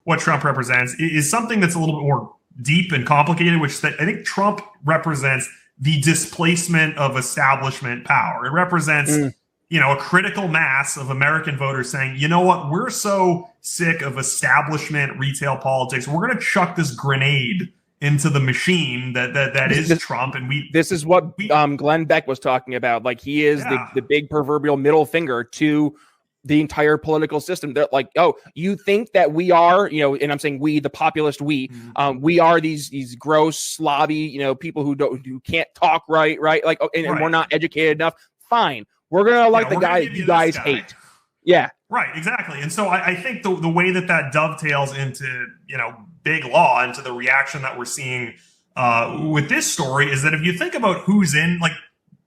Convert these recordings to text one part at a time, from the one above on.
what Trump represents is something that's a little bit more deep and complicated, which I think Trump represents the displacement of establishment power. It represents, a critical mass of American voters saying, you know what, we're so sick of establishment retail politics. We're going to chuck this grenade into the machine that is Trump. And this is what Glenn Beck was talking about. Like, he is the big proverbial middle finger to the entire political system. They're like, oh, you think that we are, and I'm saying we, the populist, we are these gross, slobby, people who can't talk right? Like, and we're not educated enough. Fine. We're going to elect the guy you guys hate. Yeah. Right, exactly. And so I think the way that dovetails into, big law, into the reaction that we're seeing with this story is that if you think about who's in, like,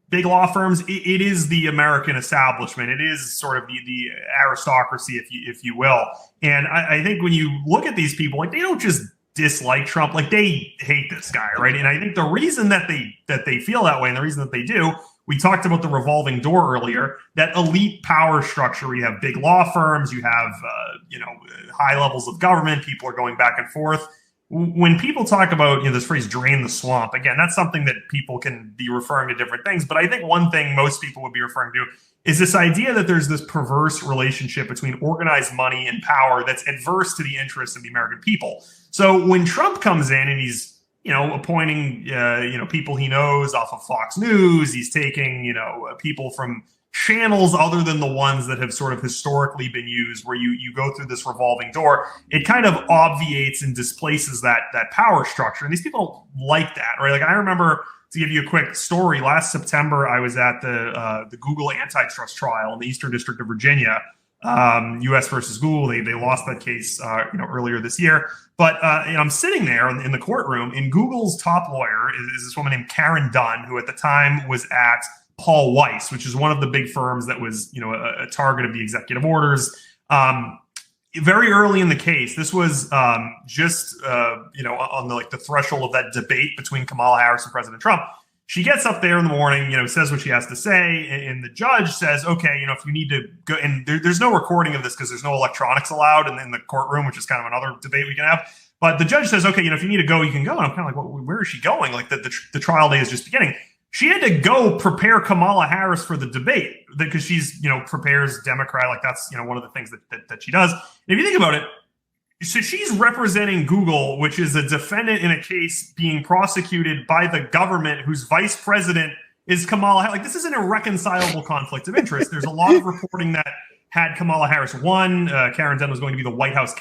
big law firms, it is the American establishment. It is sort of the aristocracy, if you will. And I think when you look at these people, like, they don't just dislike Trump, like, they hate this guy, right? And I think the reason that they feel that way, and the reason that they do, we talked about the revolving door earlier, that elite power structure where you have big law firms, you have high levels of government, people are going back and forth. When people talk about this phrase "drain the swamp," again, that's something that people can be referring to different things. But I think one thing most people would be referring to is this idea that there's this perverse relationship between organized money and power that's adverse to the interests of the American people. So when Trump comes in and he's appointing people he knows off of Fox News, he's taking people from channels other than the ones that have sort of historically been used, where you go through this revolving door, it kind of obviates and displaces that power structure. And these people don't like that, right? Like, I remember, to give you a quick story, last September, I was at the Google antitrust trial in the Eastern District of Virginia, U.S. versus Google. They lost that case, earlier this year. But I'm sitting there in the courtroom, and Google's top lawyer is this woman named Karen Dunn, who at the time was at Paul Weiss, which is one of the big firms that was, a target of the executive orders. Very early in the case, this was on the threshold of that debate between Kamala Harris and President Trump. She gets up there in the morning, says what she has to say, and the judge says, okay, if you need to go, and there's no recording of this because there's no electronics allowed in the courtroom, which is kind of another debate we can have. But the judge says, okay, if you need to go, you can go. And I'm kind of like, well, where is she going? Like, the trial day is just beginning. She had to go prepare Kamala Harris for the debate because she's, prepares Democrat. Like, that's, one of the things that she does. And if you think about it, so she's representing Google, which is a defendant in a case being prosecuted by the government whose vice president is Kamala Harris. Like, this is an irreconcilable conflict of interest. There's a lot of reporting that had Kamala Harris won, Karen Dunn was going to be the White House